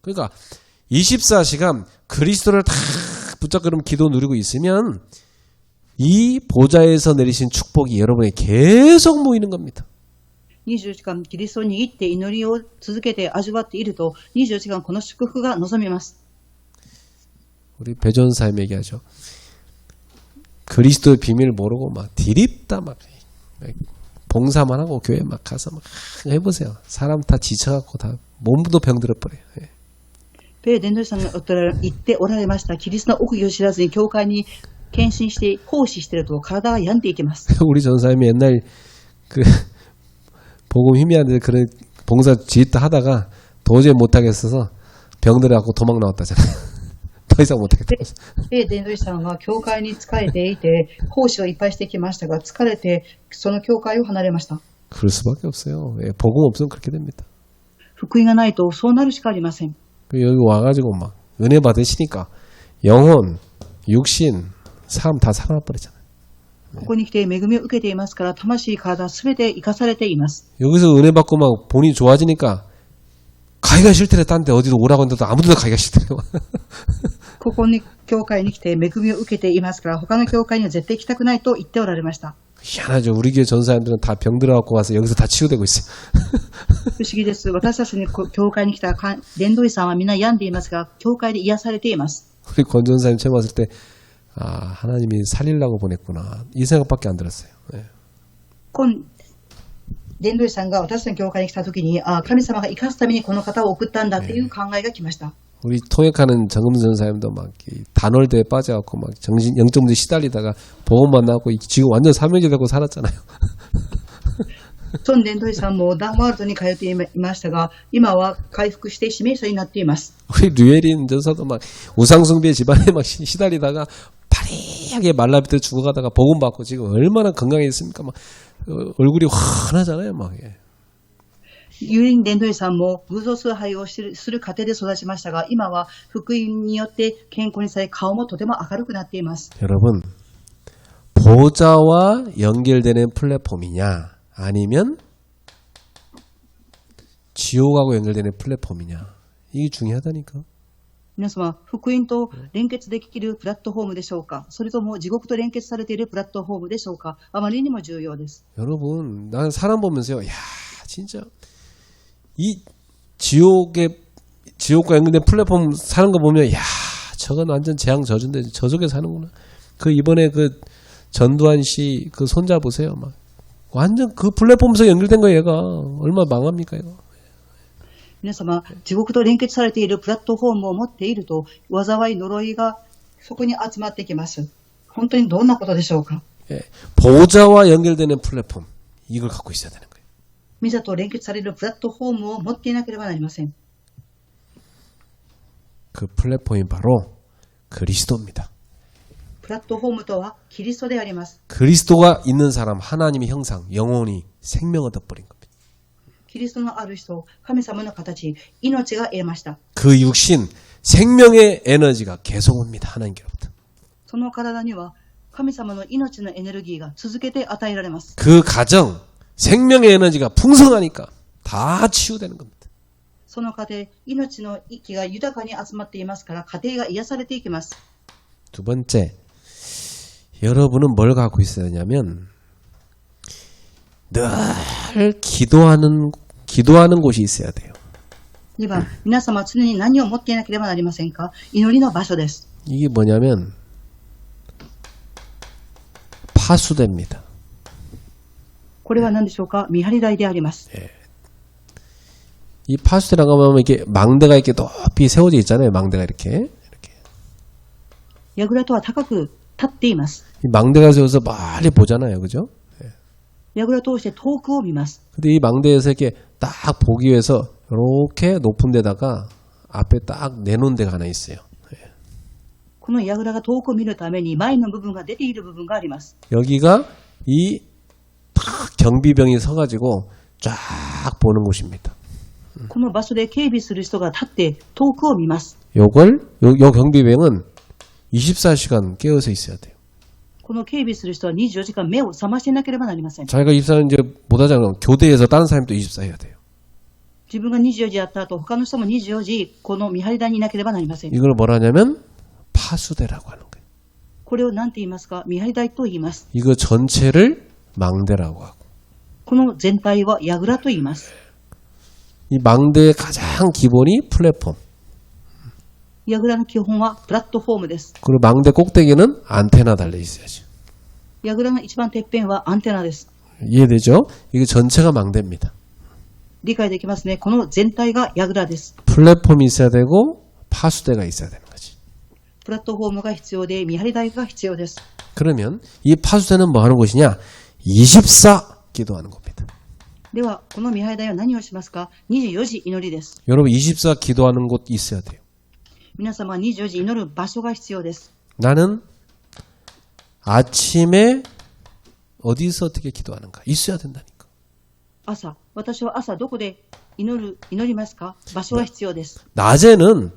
그러니까 24시간 그리스도를 다 붙잡고 기도 누리고 있으면 이 보좌에서 내리신 축복이 여러분에게 계속 모이는 겁니다. 24時間キリストを握って祈りを続けて味わっていると24時間この祝福が望みます。 우리 배전사님 얘기하죠. 그리스도의 비밀을 모르고 막 디립다 막 봉사만 하고 교회 막 가서 막 해보세요. 사람 다 지쳐갖고 다 몸도 병들어 버려요. 예. ペイ伝道師さんが言っておられました。キリストの奥義を知らずに教会に献身して奉仕していると体が病んでいきます。 우리 전사님이 옛날 그 복음 희미한데 그런 봉사 지휘다 하다가 도저히 못하겠어서 병들어갖고 도망 나왔다잖아요. 더 이상 못하겠다고. ペイ伝道師さんは教会に仕えていて奉仕をいっぱいしてきましたが疲れてその教会を離れました。 그럴 수밖에 없어요. 예, 복음 없으면 그렇게 됩니다. 福音がないとそうなるしかありません。 여기 와가지고 막 은혜 받으시니까 영혼, 육신, 삶 다 살아버리잖아요. ここに来て恵みを受けていますから、魂、体すべて生かされています。 여기서 은혜 받고 막 본인이 좋아지니까 가기가 싫더래. 딴 데 어디로 오라고 했는데도 아무데나 가기가 싫더래. ここに、教会に来て恵みを受けていますから、他の教会には絶対行きたくないと言っておられました。 희한하죠. 우리 교회 전사님들은 다 병 들어갖고 와서 여기서 다 치유되고 있어요. 不思議です。私たちに教会に来た伝道医さんはみんな病んでいますが、教会で癒されています。 우리 권 전사님 처음 왔을 때 하나님이 살리려고 보냈구나. 이 생각밖에 안 들었어요. 네. 今伝道医さんが私たちの教会に来たときに、神様が生かすためにこの方を送ったんだという考えが来ました。 우리 통역하는 정금 전사님도 막 단월대에 빠져갖고 막 영적 문제 시달리다가 보험 만나고 지금 완전 사명제 되고 살았잖아요. 孫伝道医さんもダンワールドに通っていましたが、今は回復して使命者になっています。 우리 류에린 전사도 막 우상숭배 집안에 막 시달리다가 파리하게 말라비트 죽어가다가 복음 받고 지금 얼마나 건강했습니까? 막 얼굴이 환하잖아요, 막. ユーリン伝道医さんも偶像崇拝をする過程で育ちましたが、今は福音によって健康にされ、顔もとても明るくなっています。 여러분, 보좌와 연결되는 플랫폼이냐, 아니면 지옥하고 연결되는 플랫폼이냐, 이게 중요하다니까. 皆様、福音と連結できるプラットフォームでしょうか、それとも地獄と連結されているプラットフォームでしょうか、あまりにも重要です。 여러분, 나는 사람 보면서요, 야, 진짜 이 지옥과 연결된 플랫폼 사는 거 보면, 야, 저건 완전 재앙 저주인데 저쪽에 사는구나. 그 이번에 그 전두환 씨 그 손자 보세요, 막 완전 그 플랫폼에서 연결된 거 얘가 얼마나 망합니까 이거. 皆様、地獄と連結されているプラットフォームを持っていると、災い、呪いがそこに集まってきます。本当にどんなことでしょうか。 예, 보좌와 연결되는 플랫폼, 이걸 갖고 있어야 되는 거예요. 御座と連結されるプラットフォームを持っていなければなりません。 그 플랫폼이 바로 그리스도입니다. プラットフォームとはキリストであります。 그리스도가 있는 사람, 하나님의 형상, 영혼이 생명을 얻어버린 겁니다. キリストのある人、神様の形、命が得ました。 그 육신, 생명의 에너지가 계속 옵니다. 하나님께로부터. その体には神様の命のエネルギーが続けて与えられます。 그 가정, 생명의 에너지가 풍성하니까 다 치유되는 겁니다. その過程、命の息が豊かに集まっていますから、家庭が癒されていきます。 두 번째, 여러분은 뭘 갖고 있어야 되냐면 늘 기도하는 곳이 있어야 돼요. 2番、皆様常に何を持っていなければなりませんか。祈りの場所です。 이게 뭐냐면 파수대입니다. これは何でしょうか。見張り台であります。 이 파수대라고 하면 이게 망대가 이렇게 높이 세워져 있잖아요. 망대가 이렇게. 櫓とは高く立っています。 이 망대가 세워서 멀리 보잖아요. 그죠? 櫓を通して遠くを見ます。 근데 이 망대에서 이렇게 딱 보기 위해서 이렇게 높은 데다가 앞에 딱 내놓은 데가 하나 있어요. この櫓が遠くを見るために前の部分が出ている部分があります。 여기가 이 딱 경비병이 서가지고 쫙 보는 곳입니다. この場所で警備する人が立って遠くを見ます。 요 경비병은 24시간 깨어서 있어야 돼요. この警備する人は24時間目を覚ましていなければなりません。 자기가 24시간 이제 못하잖아요. 교대에서 다른 사람도 24 해야 돼요. 自分が24時やった後、他の人も24時、この見張り台にいなければなりません。 이걸 뭐라 하냐면 파수대라고 하는 거예요. これを何て言いますか。見張り台と言います。 이거 전체를 망대라고 하고. この全体は櫓と言います。 이 망대의 가장 기본이 플랫폼. 櫓の基本はプラットフォームです。 그리고 망대 꼭대기는 안테나 달려 있어야지. 櫓の一番てっぺんはアンテナです。 이해되죠? 이게 전체가 망대입니다. 理解できますね。この全体が櫓です。 플랫폼이 있어야 되고 파수대가 있어야 되는 거지. プラットフォームが必要で、見張り台が必要です。 그러면 이 파수대는 뭐 하는 곳이냐? 24 기도하는 겁니다. では、この見張り台は何をしますか。24時祈りです。 여러분 24 기도하는 곳 있어야 돼요. 皆様は24時祈る場所が必要です。 나는 아침에 어디서 어떻게 기도하는가? 있어야 된다니까. 私は朝どこで祈りますか？場所は必要です。 낮에는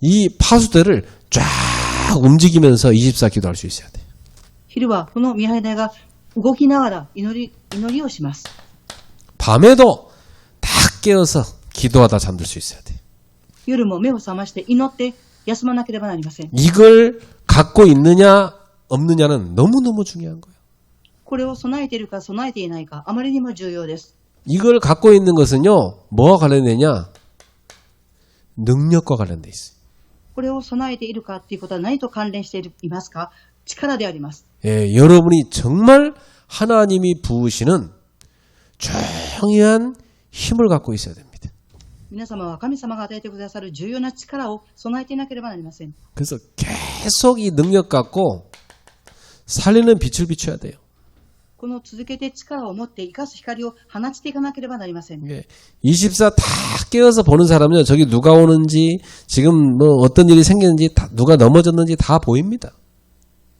이 파수대를 쫙 움직이면서 24 기도할 수 있어야 돼. 昼はこの見張り台が動きながら祈りをします。 밤에도 다 깨어서 기도하다 잠들 수 있어야 돼. 夜も目を覚まして祈って休まなければなりません。 이걸 갖고 있느냐 없느냐는 너무너무 중요한 거예요. これを備えているか備えていないか、あまりにも重要です。 이걸 갖고 있는 것은요, 뭐와 관련되냐? 능력과 관련돼 있어요. これを備えているかということは何と関連していますか？力であります。 예, 여러분이 정말 하나님이 부으시는 중요한 힘을 갖고 있어야 됩니다. 皆様は神様が与えてくださる重要な力を備えていなければなりません。 그래서 계속 이 능력 갖고 살리는 빛을 비춰야 돼요. この続けて力を持って生かす光を放ちていかなければなりません。 24 다 깨어서 보는 사람은요, 저기 누가 오는지, 지금 뭐 어떤 일이 생겼는지, 누가 넘어졌는지 다 보입니다.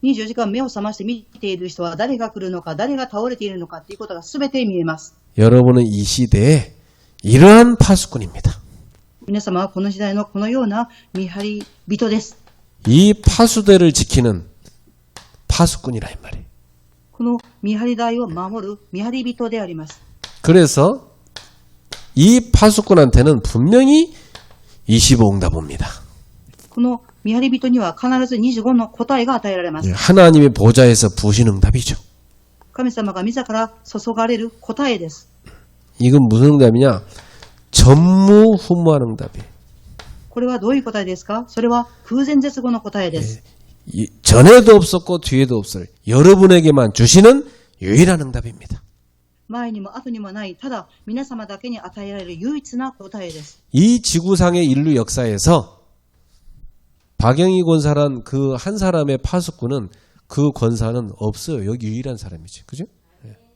24時間目を覚まして見ている人は誰が来るのか、誰が倒れているのかということが全て見えます。 여러분은 이 시대에 이러한 파수꾼입니다. 皆様はこの時代のこのような見張り人です。 이 파수대를 지키는 파수꾼이라 이 말이에요. この見張り台を守る見張り人であります。 그래서 이 파수꾼한테는 분명히 25응답 옵니다. この見張り人には必ず25の答えが与えられます。 하나님의 보좌에서 부으신 응답이죠. 神様が自ら注がれる答えです。 이건 무슨 응답이냐? 전무후무한 응답이에요. これはどういう答えですか？それは空前絶後の答えです。 전에도 없었고 뒤에도 없을 여러분에게만 주시는 유일한 응답입니다. 前にも後にもない、ただ皆様だけに与えられる唯一な答えです。 이 지구상의 인류 역사에서 박영희 권사란 그 한 사람의 파수꾼은 그 권사는 없어요. 여기 유일한 사람이죠. 그죠?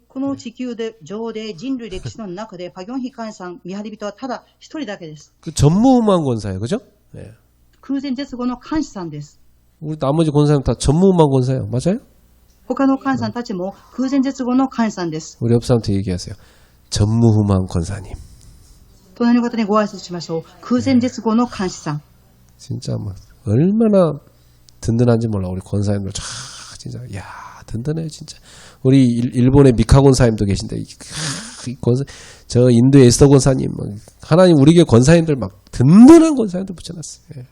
この地球で上で人類歴史の中でパギョンヒカンさん見張り人はただ一人だけです。 그 전무후무한 권사예요. 그죠? 네. 空前絶後の監視さんです。 우리 나머지 권사님 다 전무후무한 권사예요. 맞아요? 他の監視さんたちも空前絶後の監視さんです。 우리 옆 사람한테 얘기하세요. 전무후무한 권사님. 隣の方にご挨拶しましょう。空前絶後の監視さん。 진짜 막 얼마나 든든한지 몰라. 우리 권사님들 참 진짜 야 든든해요 진짜. 우리 일본의 미카 권사님도 계신데 저 인도의 에스더 권사님 하나님 우리에게 권사님들 막 든든한 권사님들 붙여놨어요. 예.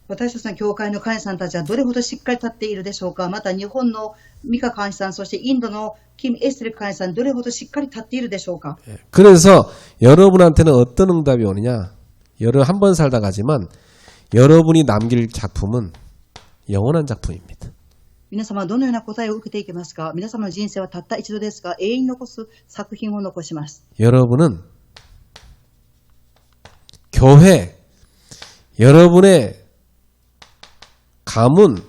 私たちの教会の会員さんたちはどれほどしっかり立っているでしょうか。また日本のミカ会員さん、そしてインドのキム・エステル会員さん、どれほどしっかり立っているでしょうか。 그래서 여러분한테는 어떤 응답이 오느냐. 여러분 한 번 살다 가지만 여러분이 남길 작품은 영원한 작품입니다. 皆様はどのような答えを受けていきますか。皆様の人生はたった一度ですが、永遠に残す作品を残します。 여러분은 교회, 여러분의 가문,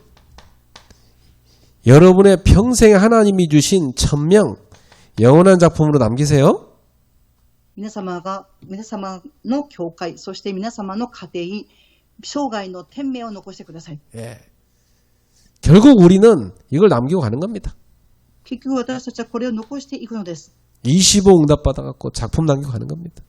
여러분의 평생에 하나님이 주신 천명, 영원한 작품으로 남기세요. 皆様の教会、そして皆様の家庭、生涯の天命を残してください。 예. 결국 우리는 이걸 남기고 가는 겁니다. 結局私たちはこれを残していくのです。 25 응답 받아갖고 작품 남기고 가는 겁니다.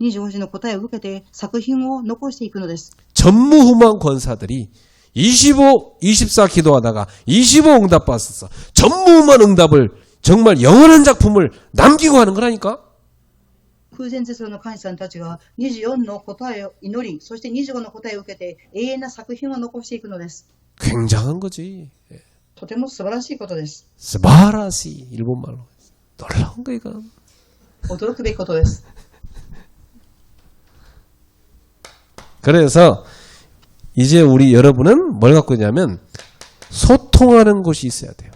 25時の答えを受けて作品を残していくのです。 전무후무한 권사들이 25, 24 기도하다가 25 응답 받았어. 전무후무한 응답을 정말 영원한 작품을 남기고 가는 거라니까. 空前絶後の会員さんたちが24の答えを祈り、そして25の答えを受けて永遠な作品を残していくのです。 굉장한 거지. とても素晴らしいことです。 스바라시 일본말로. 놀라운 거 이건. 驚くべきことです。 그래서 이제 우리 여러분은 뭘 갖고 있냐면 소통하는 곳이 있어야 돼요.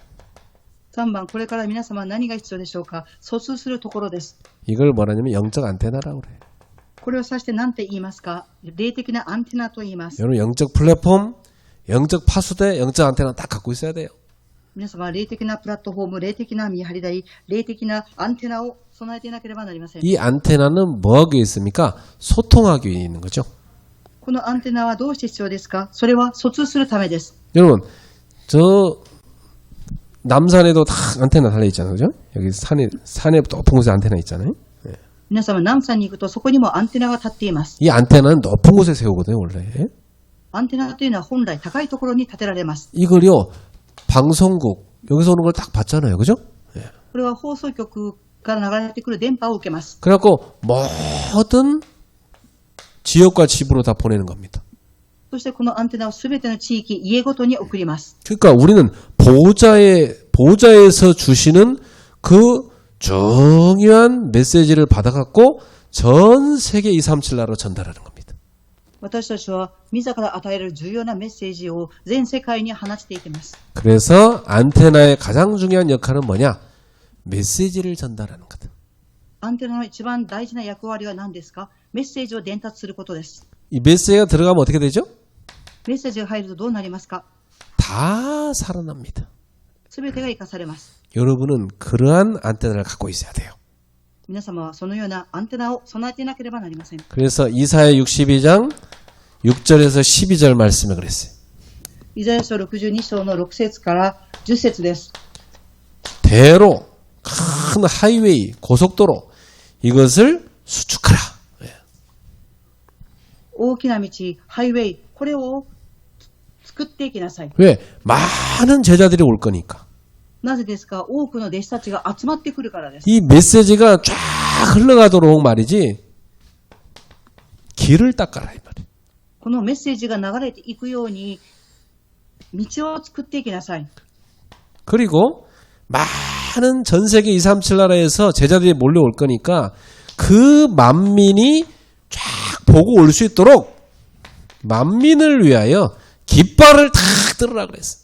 3番、これから皆様は何が必要でしょうか。疎通するところです。 이걸 뭐라냐면 영적 안테나라고 그래요. これを指して何て言いますか。霊的なアンテナと言います。 여러분 영적 플랫폼, 영적 파수대, 영적 안테나 딱 갖고 있어야 돼요. 皆様は霊的なプラットフォーム、霊的な見張り台、霊的なアンテナを備えていなければなりません。 이 안테나는 뭐하기 있습니까? 소통하기 위해 있는 거죠. このアンテナはどうして必要ですか。それは疎通するためです。 여러분 저 남산에도 다 안테나 달려 있잖아요, 그죠? 여기 산에 높은 곳에 안테나 있잖아요. 네. 皆様、南山に行くとそこにもアンテナが立っています。 이 안테나는 높은 곳에 세우거든요, 원래. アンテナというのは本来高いところに立てられます。 이걸요, 방송국, 여기서 오는 걸 딱 봤잖아요, 그죠? これは放送局から流れてくる電波を受けます。 그래갖고 모든 지역과 집으로 다 보내는 겁니다. そしてこのアンテナをすべての地域、家ごとに送ります。 그러니까 우리는 보호자에서 주시는 그 중요한 메시지를 받아갖고 전 세계 237 나라로 전달하는 겁니다. 私たちは自ら与える重要なメッセージを全世界に放ちていきます。 그래서 안테나의 가장 중요한 역할은 뭐냐? 메시지를 전달하는 거다. アンテナの一番大事な役割は何ですか？メッセージを伝達することです。 이 메시지가 들어가면 어떻게 되죠? メッセージが入るとどうなりますか？ 다 살아납니다. すべてが生かされます。 여러분은 그러한 안테나를 갖고 있어야 돼요. 皆様はそのようなアンテナを備えていなければなりません。 그래서 이사야 62장 6절에서 12절 말씀을 그랬어요. イザヤ書62章の6節から10節です。 대로 큰 하이웨이 고속도로 이것을 수축하라. 大きな道、ハイウェイ、これを作っていきなさい。 왜? 많은 제자들이 올 거니까. なぜですか？多くの弟子たちが集まってくるからです。 이 메시지가 쫙 흘러가도록 말이지 길을 닦아라 이 말이에요. このメッセージが流れていくように道を作っていきなさい。 그리고 많은 전 세계 237 나라에서 제자들이 몰려올 거니까 그 만민이 쫙 보고 올 수 있도록 만민을 위하여 깃발을 탁 들으라 그랬어.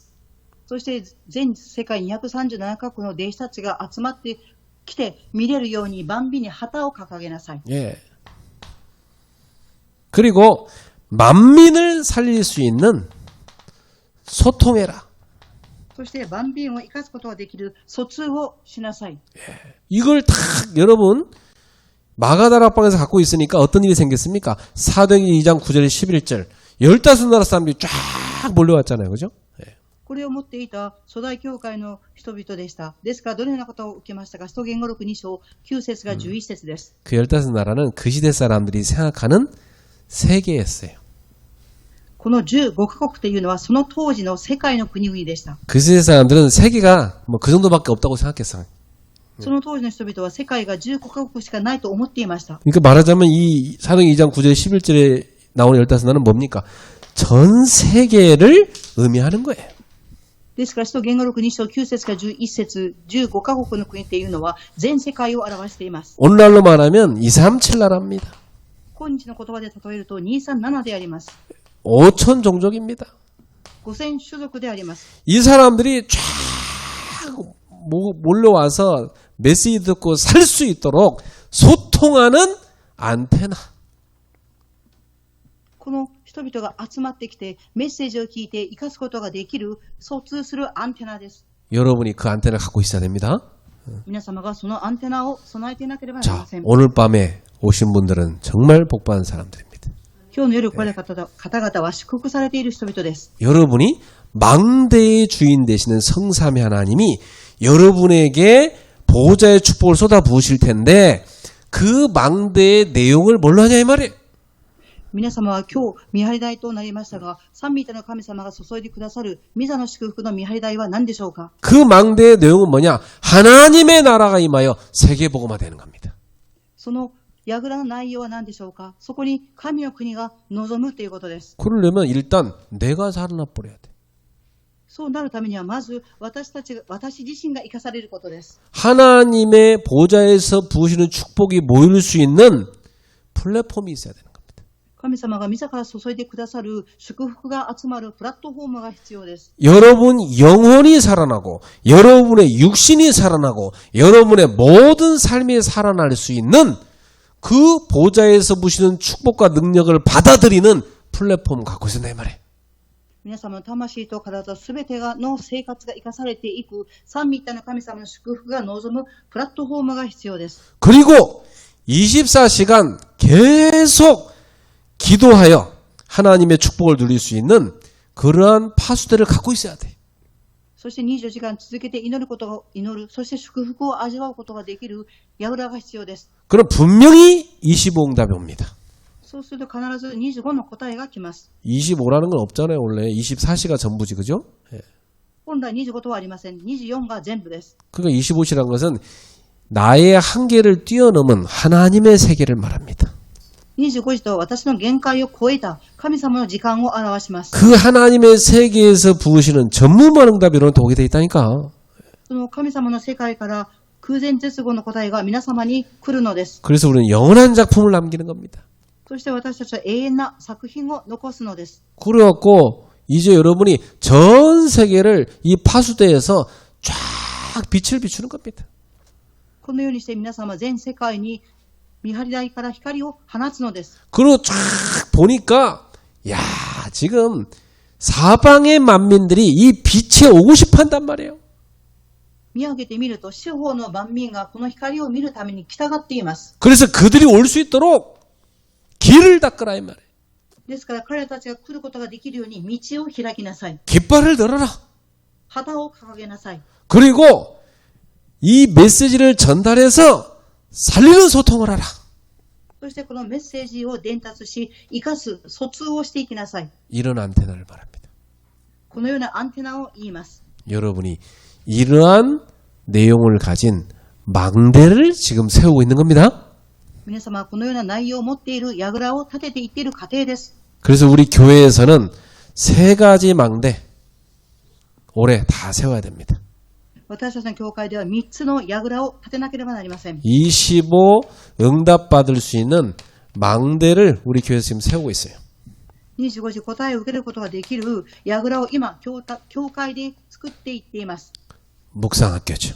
そして全世界237カ国の弟子たちが集まってきて見れるように万美に旗を掲げなさい。 예. 그리고 만민을 살릴 수 있는 소통해라. そして万美を生かすことができる疎通をしなさい。 이걸 탁 여러분 마가다락방에서 갖고 있으니까 어떤 일이 생겼습니까? 사도행전 2장 9절 11절 15나라 사람들이 쫙 몰려왔잖아요. 그죠? これを持っていた初代教会の人々でした。ですからどのようなことを受けましたか？使徒言語録2章9節が11節です。 그 15나라는 그 시대 사람들이 생각하는 세계였어요. この15カ国というのはその当時の世界の国々でした。 그 시대 사람들은 세계가 뭐 그 정도밖에 없다고 생각했어요. その当時の人々は世界が15カ国しかないと思っていました。 그러니까 말하자면 이 사도행전 2장 9절 11절에 나오는 15나라는 뭡니까? 전 세계를 의미하는 거예요. ですから、使徒言語録2章9節から11節、15カ国の国っていうのは全世界を表しています。 오늘날로 말하면 237 나라입니다. 今日の言葉で例えると237であります。 5천 종족입니다. 5000種族であります。 이 사람들이 쫙 몰려와서 메시지 듣고 살 수 있도록 소통하는 안테나. この人々が集まってきてメッセージを聞いて生かすことができる疎通するアンテナです。 여러분이 그 안테나를 갖고 있어야 됩니다. 皆様がそのアンテナを備えていなければなりま 자, せん。 오늘 밤에 오신 분들은 정말 복받은 사람들입니다. 今日の夜来られた方々は祝福されている人々です。 여러분이 망대의 주인 되시는 성삼위 하나님이 여러분에게 보호자의 축복을 쏟아 부으실 텐데 그 망대의 내용을 뭘로 하냐 이 말이에요. 皆様は今日見張り台となりましたが、三位一体の神様が注いでくださる御座の祝福の見張り台は何でしょうか？ 그 망대의 내용은 뭐냐? 하나님의 나라가 임하여 세계복음화되는 겁니다. その櫓の内容は何でしょうか？そこに神の国が望むということです。 그러려면 일단 내가 살아나 버려야 돼. そうなるためにはまず私自身が生かされることです。 하나님의 보좌에서 부으시는 축복이 모일 수 있는 플랫폼이 있어야 되는 겁니다. 神様が自ら注いでくださる祝福が集まるプラットフォームが必要です。 여러분 영혼이 살아나고 여러분의 육신이 살아나고 여러분의 모든 삶이 살아날 수 있는 그 보좌에서 부시는 축복과 능력을 받아들이는 플랫폼 갖고 있어야 내 말이에요. 皆様の魂と体すべての生活が生かされていく三位一体の神様の祝福が望むプラットフォームが必要です。 그리고 24시간 계속 기도하여 하나님의 축복을 누릴 수 있는 그러한 파수대를 갖고 있어야 돼. そして24時間続けて祈ることを祈る、そして祝福を味わうことができる櫓が必要です。 그럼 분명히 25응답이 옵니다. そうすると必ず25の答えが来ます。 25라는 건 없잖아요. 원래 24시가 전부지, 그죠? 예. 本来25とはありません。24が全部です。 그러니까 25시라는 것은 나의 한계를 뛰어넘은 하나님의 세계를 말합니다. 25時とは私の限界を超えた神様の時間を表します。 그 하나님의 세계에서 부으시는 전무한 응답이 이런데 오게 돼 있다니까. その神様の世界から空前絶後の答えが皆様に来るのです。 그래서 우리는 영원한 작품을 남기는 겁니다. そして私たちは永遠な作品を残すのです。 그래갖고 이제 여러분이 전 세계를 이 파수대에서 쫙 빛을 비추는 겁니다. このようにして皆様全世界に見張り台から光を放つのです。 그리고 쫙 보니까 야 지금 사방의 만민들이 이 빛에 오고 싶어한단 말이에요. 見上げてみると四方の万民がこの光を見るために来たがっています。 그래서 그들이 올 수 있도록 길을 닦으라 이 말이에요. ですから彼らたちが来ることができるように道を開きなさい。 깃발을 들어라. 旗を掲げなさい。 그리고 이 메시지를 전달해서 살리는 소통을 하라. そしてこのメッセージを伝達し、生かす疎通をしていきなさい。 이런 안테나를 말합니다. このようなアンテナを言います。 여러분이 이러한 내용을 가진 망대를 지금 세우고 있는 겁니다. 皆様はこのような内容を持っている櫓を立てていっている過程です。 그래서 우리 교회에서는 3가지 망대 올해 다 세워야 됩니다. 私たちの教会では3つの櫓を立てなければなりません。 25 응답받을 수 있는 망대를 우리 교회에서 지금 세우고 있어요. 25時答えを受けることができる櫓を今、教会で作っていっています。 묵상학교죠.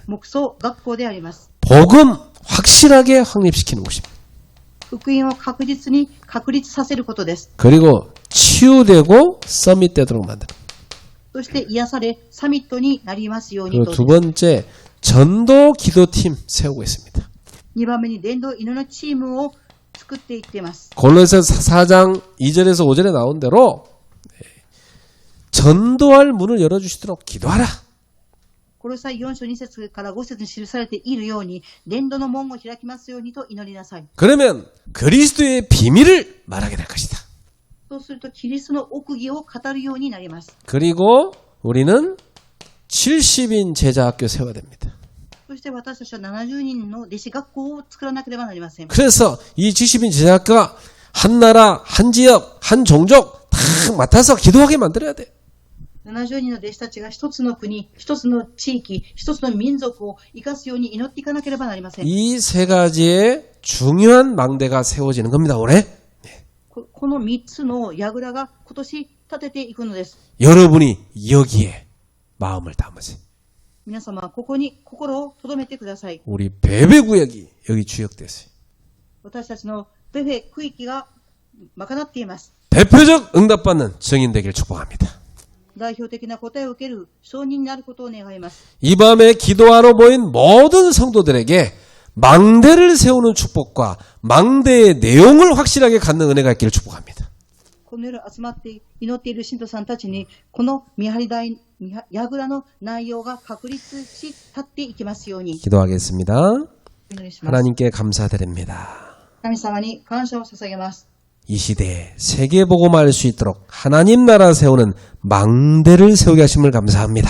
牧草学校であります。 복음 확실하게 확립시키는 곳입니다. 福音を確実に確立させることです。 그리고 치유되고 서밋되도록 만드는. そして癒されサミットになりますように 그리고 と。 두 번째 전도 기도팀 세우고 있습니다. 2番目に伝道祈りのチームを作っていっています。 골로새 4장 2절에서 5절에 나온 대로 전도할 문을 열어주시도록 기도하라. コロサイ4章2節から5節に記されているように、伝道の門を開きますようにと祈りなさい。 그러면 그리스도의 비밀을 말하게 될 것이다. そうするとキリストの奥義を語るようになります。 그리고 우리는 70인 제자학교 세워야 됩니다. そして私たちは70人の弟子学校を作らなければなりません。 그래서 이 70인 제자학교가 한 나라, 한 지역, 한 종족 다 맡아서 기도하게 만들어야 돼. 70人の弟子たちが一つの国、一つの地域、一つの民族を生かすように祈っていかなければなりません。 이 3가지의 중요한 망대가 세워지는 겁니다. 올해. この3つの櫓が今年立てていくのです。 여러분이 여기에 마음을 담으세요. 皆様はここに心を留めてください。 우리 베베구역이 여기 주역됐어요. 私たちのベフェ区域が賄っています。 대표적 응답받는 증인 되길 축복합니다. 代表的な答えを受ける証人になることを願います。 이 밤에 기도하러 모인 모든 성도들에게 망대를 세우는 축복과 망대의 내용을 확실하게 갖는 은혜가 있기를 축복합니다. この夜集まって祈っている信徒さんたちに、この見張り台、櫓の内容が確立し立っていきますように。 기도하겠습니다. お祈りします。 하나님께 감사드립니다. 神様に感謝を捧げます。 이 시대에 세계복음화할 수 있도록 하나님 나라 세우는 망대를 세우게 하심을 감사합니다.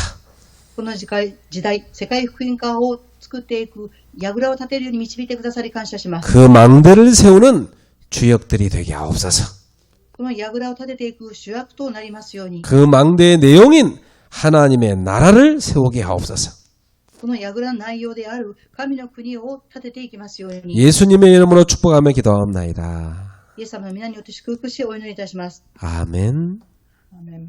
この時代、世界福音化を作っていく櫓を立てるように導いてくださり感謝します。 그 망대를 세우는 주역들이 되게 하옵소서. この櫓を立てていく主役となりますように。 그 망대의 내용인 하나님의 나라를 세우게 하옵소서. この櫓の内容である神の国を立てていきますように。 예수님의 이름으로 축복하며 기도하옵나이다. イエス様の皆によって祝福しお祈りいたします。 아멘. 아멘.